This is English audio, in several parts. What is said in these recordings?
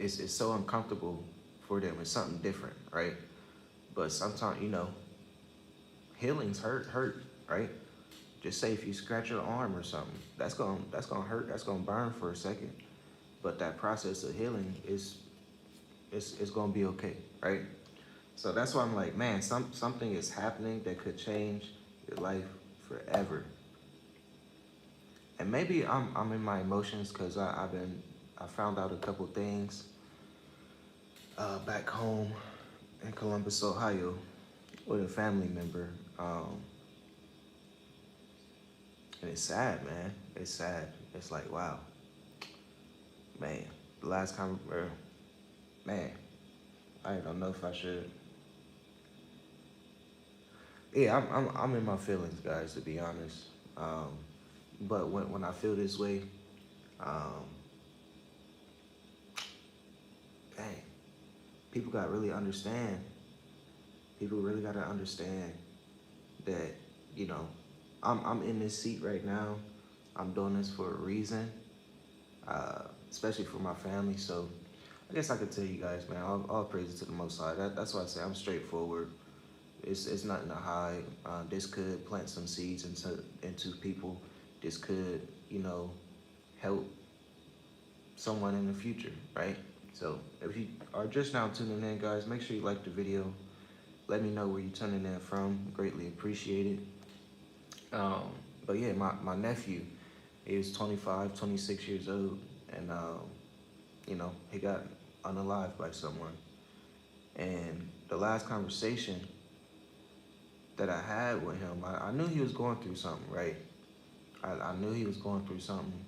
it's so uncomfortable for them. It's something different, right? But sometimes, healings hurt, right? Just say if you scratch your arm or something, that's gonna hurt. That's gonna burn for a second. But that process of healing is gonna be okay, right? So that's why I'm like, man, something is happening that could change your life forever. And maybe I'm in my emotions because I found out a couple things back home in Columbus, Ohio, with a family member. And it's sad, man. It's sad. It's like, wow, man. The last time, man, I don't know if I should. Yeah, I'm in my feelings, guys. To be honest, but when I feel this way, um, dang, people got to really understand. People really got to understand that you know, I'm in this seat right now. I'm doing this for a reason, especially for my family. So I guess I could tell you guys, man, all praises to the Most High. That's why I say I'm straightforward. It's nothing to hide. This could plant some seeds into people. This could, help someone in the future, right? So if you are just now tuning in, guys, make sure you like the video. Let me know where you're tuning in from. Greatly appreciate it. Um, but yeah, my nephew, he was 25, 26 years old, and he got unalived by someone. And the last conversation that I had with him, I knew he was going through something, right? I knew he was going through something,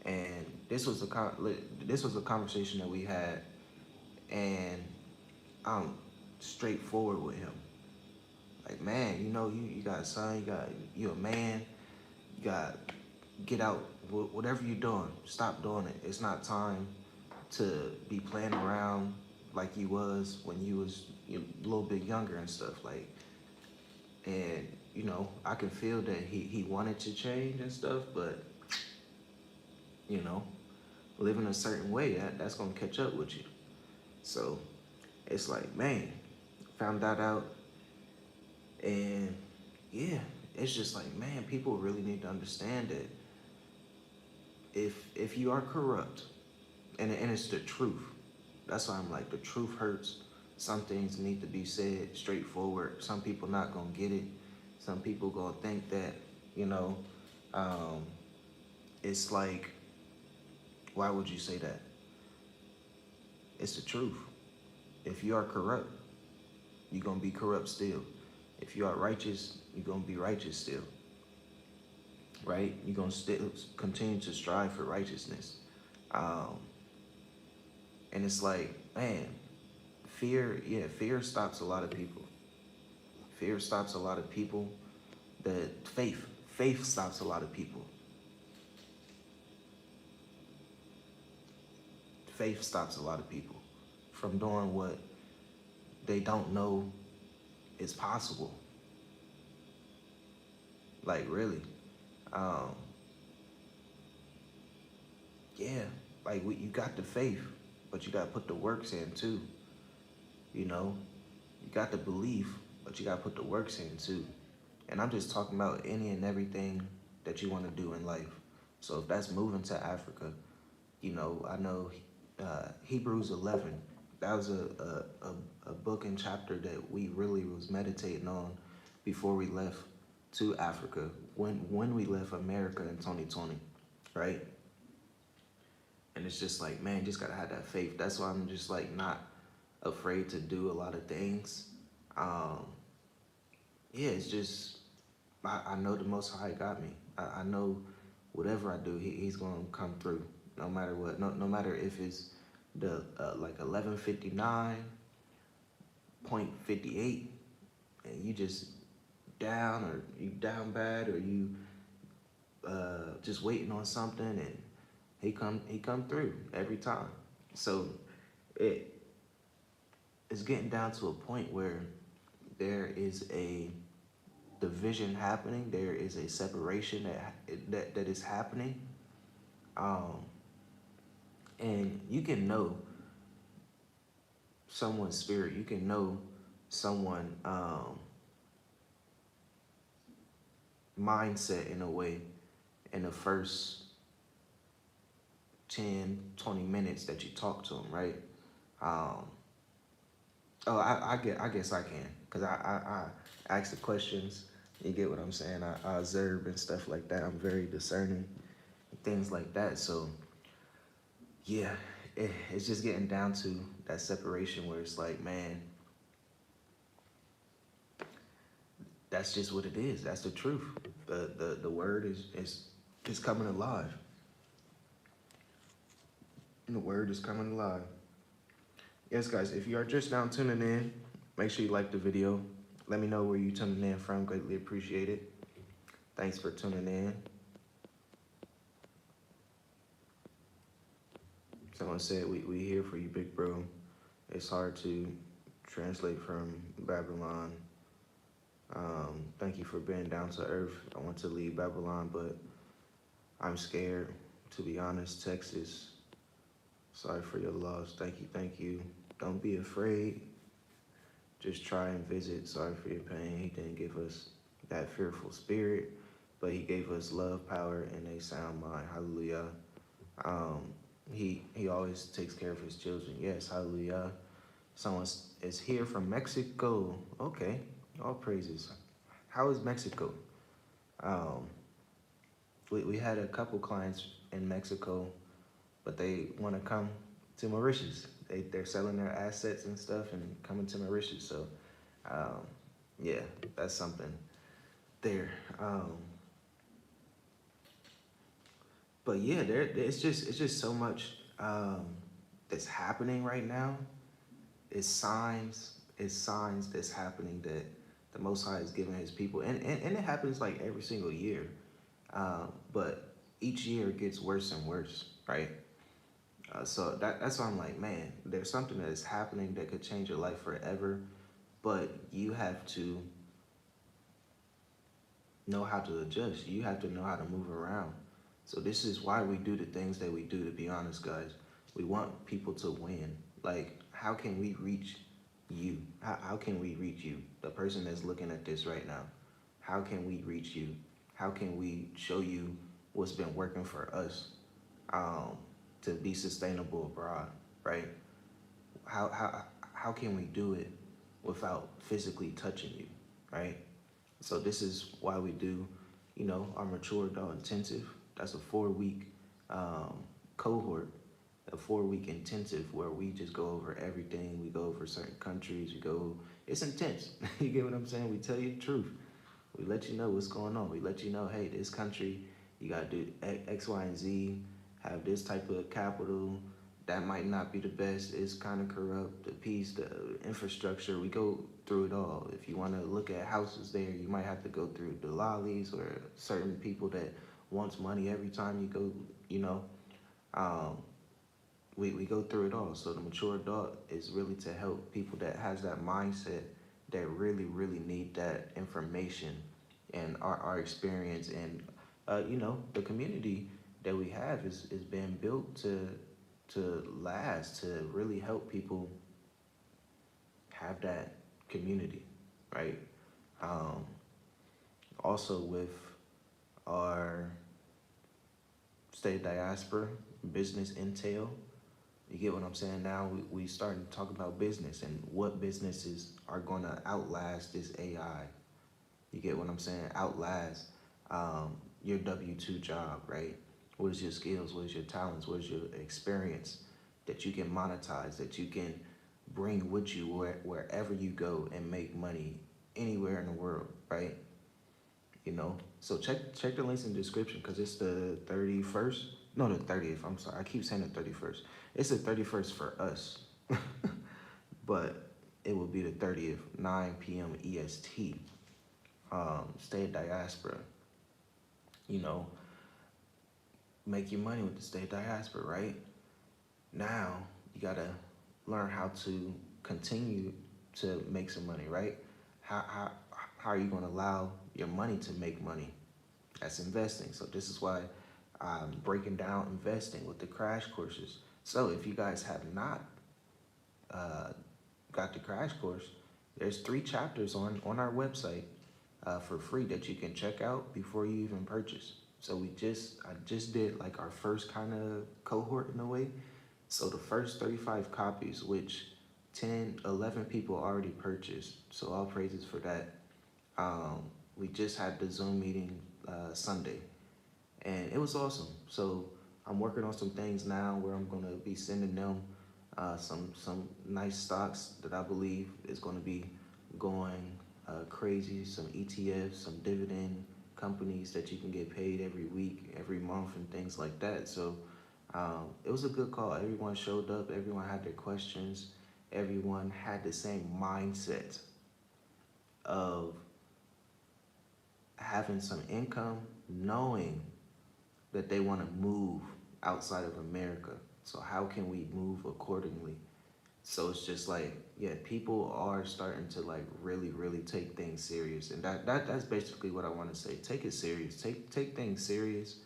and this was a conversation that we had, and I'm straightforward with him. Like, man, you got a son, you a man, you got get out. Whatever you're doing, stop doing it. It's not time to be playing around like you was when you was a little bit younger and stuff. Like, and I can feel that he wanted to change and stuff, but you know, living a certain way that's gonna catch up with you. So it's like, man, found that out, and yeah, it's just like, man, people really need to understand that if you are corrupt, and it's the truth. That's why I'm like, the truth hurts. Some things need to be said straightforward. Some people not gonna get it. Some people gonna think that, you know, um, it's like, why would you say that? It's the truth. If you are corrupt, you're gonna be corrupt still. If you are righteous, you're gonna be righteous still. Right? You're gonna still continue to strive for righteousness. Um, and it's like, man, fear stops a lot of people. Fear stops a lot of people. The faith stops a lot of people. Faith stops a lot of people from doing what they don't know is possible. Like, really. Um, yeah, like you got the faith, but you got to put the works in too. You know, you got the belief, but you got to put the works in too. And I'm just talking about any and everything that you want to do in life. So if that's moving to Africa, I know Hebrews 11. That was a book and chapter that we really was meditating on before we left to Africa. When we left America in 2020, right? And it's just like, man, just gotta have that faith. That's why I'm just like not afraid to do a lot of things. Um, yeah, it's just I know the Most High got me. I know whatever I do, he's gonna come through, no matter what. No matter if it's the like 11:59.58, and you just down, or you down bad, or you just waiting on something, and he come through every time. So it's getting down to a point where there is a division happening. There is a separation that is happening, and you can know someone's spirit. You can know someone mindset in a way in the first 10, 20 minutes that you talk to them, right? Um, oh, I guess I can, because I ask the questions. You get what I'm saying? I observe and stuff like that. I'm very discerning, things like that. So yeah, it's just getting down to that separation where it's like, man, that's just what it is. That's the truth. The word is coming alive. And the word is coming alive. Yes, guys, if you are just now tuning in, make sure you like the video. Let me know where you tuning in from. Greatly appreciate it. Thanks for tuning in. Someone said we here for you, big bro. It's hard to translate from Babylon. Thank you for being down to earth. I want to leave Babylon, but I'm scared, to be honest. Texas, sorry for your loss. Thank you, thank you. Don't be afraid. Just try and visit. Sorry for your pain. He didn't give us that fearful spirit, but he gave us love, power, and a sound mind. Hallelujah. Um, he always takes care of his children. Yes, hallelujah. Someone is here from Mexico. Okay, all praises. How is Mexico? Um, we had a couple clients in Mexico, but they want to come to Mauritius. They're selling their assets and stuff and coming to Mauritius. So, yeah, that's something there. But yeah, it's just so much that's happening right now. It's signs that's happening that the Most High is giving His people, and it happens like every single year, but each year it gets worse and worse, right? So that's why I'm like, man, there's something that is happening that could change your life forever, but you have to know how to adjust. You have to know how to move around. So this is why we do the things that we do, to be honest, guys. We want people to win. Like, how can we reach you? How can we reach you? The person that's looking at this right now. How can we reach you? How can we show you what's been working for us to be sustainable abroad, right? How can we do it without physically touching you, right? So this is why we do, our mature adult intensive. That's a 4-week cohort, a 4-week intensive where we just go over everything. We go over certain countries. It's intense. You get what I'm saying? We tell you the truth. We let you know what's going on. We let you know, hey, this country, you got to do X, Y, and Z, have this type of capital. That might not be the best. It's kind of corrupt. The peace, the infrastructure, we go through it all. If you want to look at houses there, you might have to go through the lollies or certain people that wants money every time you go, um, we go through it all. So the mature adult is really to help people that has that mindset that really, really need that information and our experience. And, the community that we have is being built to last, to really help people have that community, right? Um, Also with our state diaspora, business intel, you get what I'm saying? Now we starting to talk about business and what businesses are going to outlast this AI. You get what I'm saying? Outlast your W-2 job, right? What is your skills? What is your talents? What is your experience that you can monetize, that you can bring with you wherever you go and make money anywhere in the world, right? So check the links in the description because it's the 31st. No, the 30th. I'm sorry. I keep saying the 31st. It's the 31st for us, but it will be the 30th, 9 p.m. EST. State diaspora. You know, make your money with the state diaspora, right? Now you gotta learn how to continue to make some money, right? How are you gonna allow your money to make money? That's investing. So this is why I'm breaking down investing with the crash courses. So if you guys have not got the crash course. There's 3 chapters on our website for free that you can check out before you even purchase. So I just did like our first kind of cohort in a way. So the first 35 copies, which 10, 11 people already purchased. So all praises for that. We just had the Zoom meeting Sunday, and it was awesome. So I'm working on some things now where I'm gonna be sending them some nice stocks that I believe is gonna be going crazy. Some ETFs, some dividend companies that you can get paid every week, every month, and things like that. So it was a good call. Everyone showed up. Everyone had their questions. Everyone had the same mindset of having some income, knowing that they want to move outside of America. So how can we move accordingly? So it's just like, yeah, people are starting to like really take things serious, and that's basically what I want to say. Take it serious. Take things serious.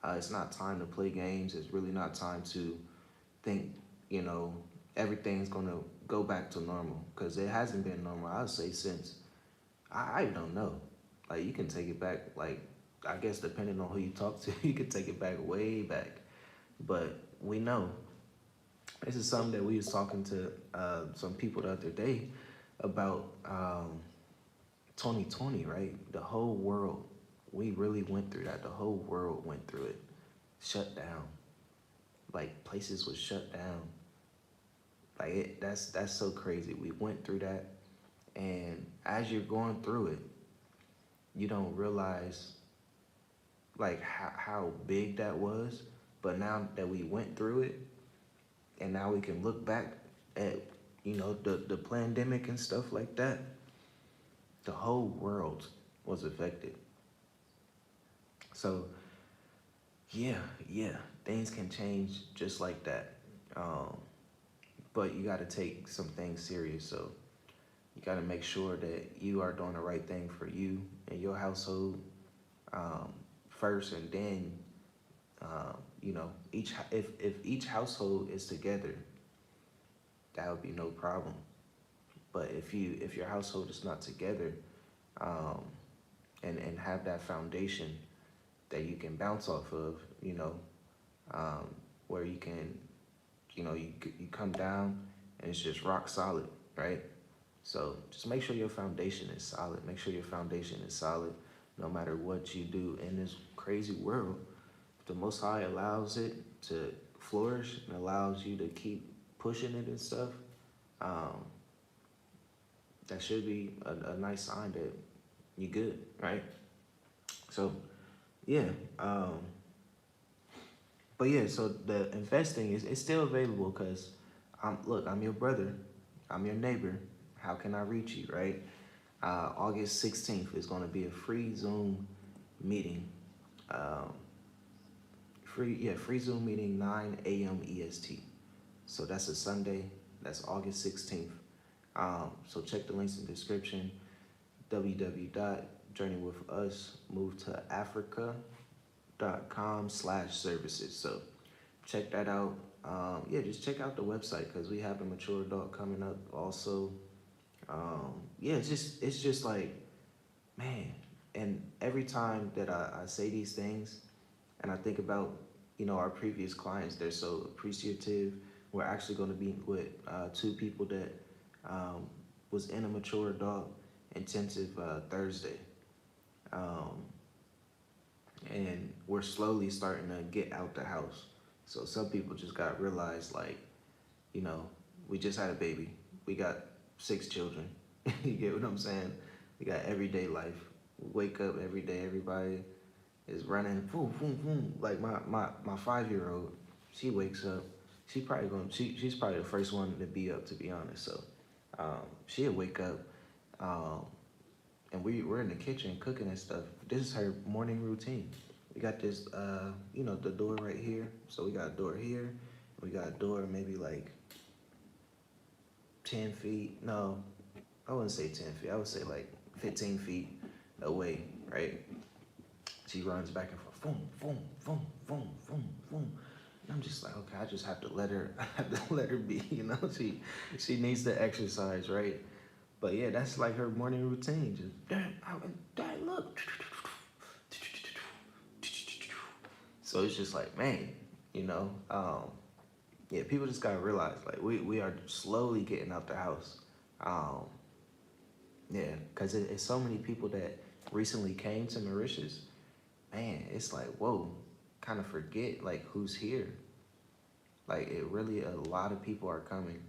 It's not time to play games. It's really not time to think, you know, everything's gonna go back to normal, because it hasn't been normal. I'd say since I don't know. Like you can take it back. Like I guess depending on who you talk to, you can take it back way back. But we know this is something that we was talking to some people the other day about 2020, right? The whole world, we really went through that. The whole world went through it. Shut down. Like places was shut down. Like that's so crazy. We went through that, and as you're going through it, you don't realize like how big that was. But now that we went through it, and now we can look back at, you know, the pandemic and stuff like that, the whole world was affected. So yeah, things can change just like that. But you got to take some things serious. So you got to make sure that you are doing the right thing for you and your household first, and then you know, if each household is together, that would be no problem. But if your household is not together, and have that foundation that you can bounce off of, you know, where you can, you know, you come down and it's just rock solid, right? So just make sure your foundation is solid. Make sure your foundation is solid no matter what you do in this crazy world. The Most High allows it to flourish and allows you to keep pushing it and stuff. That should be a nice sign that you're good, right? So, yeah. But yeah, so the investing is it's still available, because I'm your brother, I'm your neighbor. How can I reach you, right? August 16th is going to be a free Zoom meeting. Free Zoom meeting, 9 a.m. EST. So that's a Sunday. That's August 16th. So check the links in the description. www.journeywithusmovettoafrica.com/services. So check that out. Yeah, just check out the website, because we have a mature adult coming up also. Yeah, it's just like, man. And every time that I say these things and I think about, you know, our previous clients, they're so appreciative. We're actually going to be with 2 people that was in a mature adult intensive Thursday. And we're slowly starting to get out the house. So some people just got realized, like, you know, we just had a baby. We got 6 children. You get what I'm saying? We got everyday life. We wake up every day. Everybody is running, boom, boom, boom. Like my 5-year-old, she wakes up. She's probably the first one to be up, to be honest. So she'll wake up, and we're in the kitchen cooking and stuff. This is her morning routine. We got this, you know, the door right here. So we got a door here. We got a door maybe like 10 feet. No, I wouldn't say 10 feet. I would say like 15 feet away, right? She runs back and forth, boom, boom, boom, boom, boom, boom. And I'm just like, okay, I just have to let her, I have to let her be, you know. She needs the exercise, right? But yeah, that's like her morning routine. Just, Dad, look. So it's just like, man, you know, yeah, people just gotta realize like we are slowly getting out the house. Um, yeah, because it's so many people that recently came to Mauritius. Man, it's like, whoa, kind of forget like who's here. Like it really, a lot of people are coming.